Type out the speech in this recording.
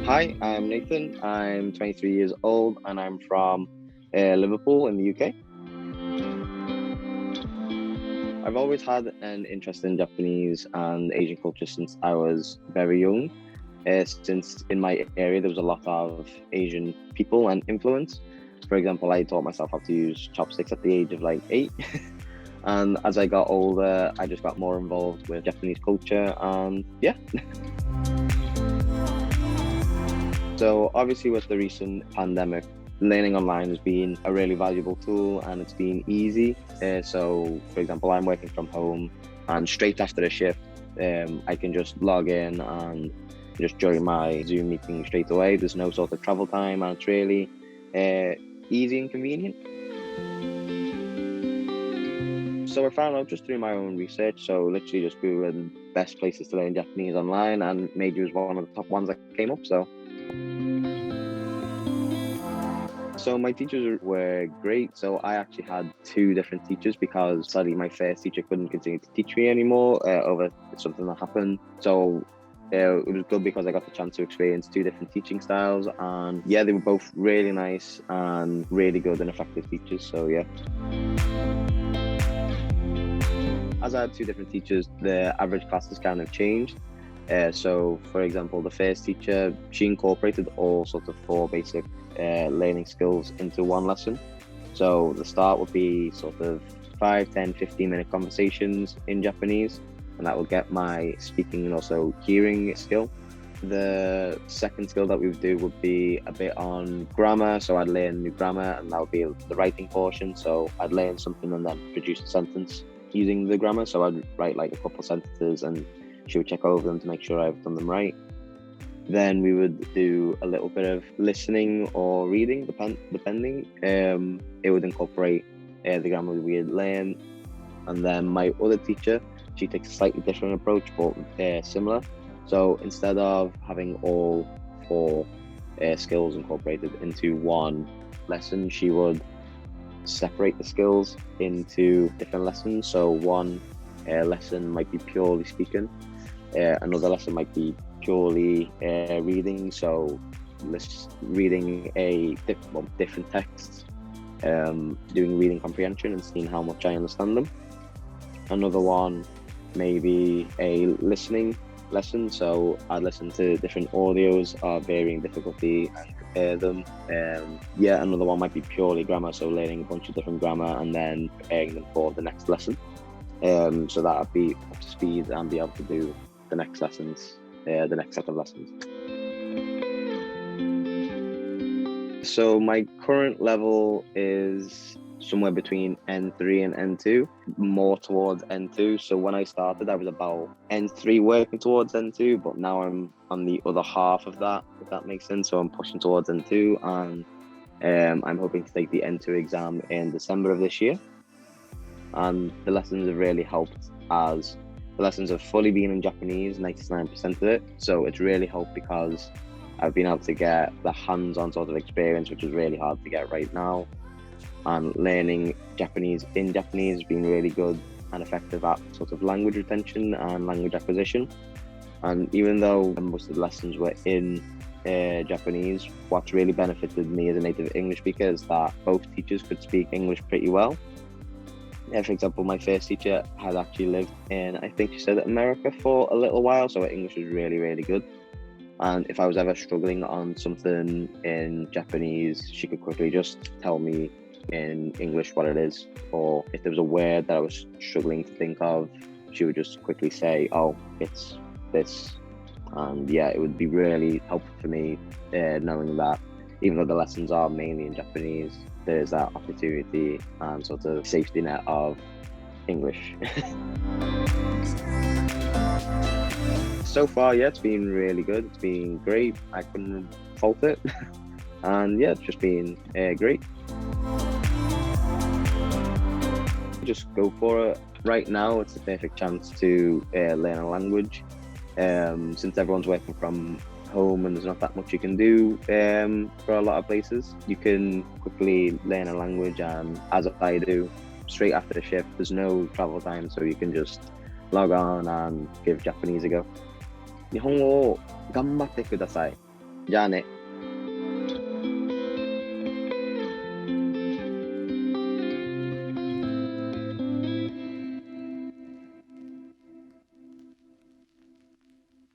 Hi, I'm Nathan. I'm 23 years old and I'm from Liverpool in the UK. I've always had an interest in Japanese and Asian culture since I was very young. Since in my area there was a lot of Asian people and influence. For example, I taught myself how to use chopsticks at the age of like 8. And as I got older, I just got more involved with Japanese culture and yeah. So obviously with the recent pandemic, learning online has been a really valuable tool and it's been easy. So for example, I'm working from home and straight after a shift, I can just log in and just join my Zoom meeting straight away. There's no sort of travel time and it's really easy and convenient. So I found out just through my own research, so literally just Googling best places to learn Japanese online, and Meiji was one of the top ones that came up. So my teachers were great. So I actually had 2 different teachers because sadly my first teacher couldn't continue to teach me anymore over something that happened. So it was good because I got the chance to experience 2 different teaching styles, and yeah, they were both really nice and really good and effective teachers. So yeah. As I had 2 different teachers, the average classes kind of changed. So, for example, the first teacher, she incorporated all sorts of 4 basic learning skills into one lesson. So the start would be sort of 5, 10, 15-minute conversations in Japanese, and that would get my speaking and also hearing skill. The second skill that we would do would be a bit on grammar. So I'd learn new grammar, and that would be the writing portion. So I'd learn something and then produce a sentence using the grammar. So I'd write like a couple of sentences and she would check over them to make sure I've done them right. Then we would do a little bit of listening or reading, depending. It would incorporate the grammar we had learned. And then my other teacher, she takes a slightly different approach, but similar. So instead of having all 4 skills incorporated into one lesson, she would separate the skills into different lessons. So one lesson might be purely speaking, another lesson might be purely reading, so reading different texts, doing reading comprehension and seeing how much I understand them. Another one maybe a listening lesson, so I'd listen to different audios of varying difficulty and compare them. Another one might be purely grammar, so learning a bunch of different grammar and then preparing them for the next lesson. So that I'd be up to speed and be able to do the next lessons, the next set of lessons. So my current level is somewhere between N3 and N2, more towards N2. So when I started, I was about N3 working towards N2, but now I'm on the other half of that, if that makes sense. So I'm pushing towards N2, and I'm hoping to take the N2 exam in December of this year. And the lessons have really helped, as the lessons have fully been in Japanese, 99% of it. So it's really helped because I've been able to get the hands-on sort of experience, which is really hard to get right now. And learning Japanese in Japanese has been really good and effective at sort of language retention and language acquisition. And even though most of the lessons were in Japanese, what's really benefited me as a native English speaker is that both teachers could speak English pretty well. For example, my first teacher had actually lived in, I think she said, America for a little while, so her English was really, really good. And if I was ever struggling on something in Japanese, she could quickly just tell me in English what it is. Or if there was a word that I was struggling to think of, she would just quickly say, oh, it's this. And yeah, it would be really helpful for me knowing that even though the lessons are mainly in Japanese, there's that opportunity and sort of safety net of English. So far, yeah, it's been really good. It's been great. I couldn't fault it. And yeah, it's just been great. Just go for it. Right now, it's the perfect chance to learn a language. Since everyone's working from home and there's not that much you can do for a lot of places, you can quickly learn a language, and as I do, straight after the shift, there's no travel time, so you can just log on and give Japanese a go. 日本語を頑張ってください。じゃあね。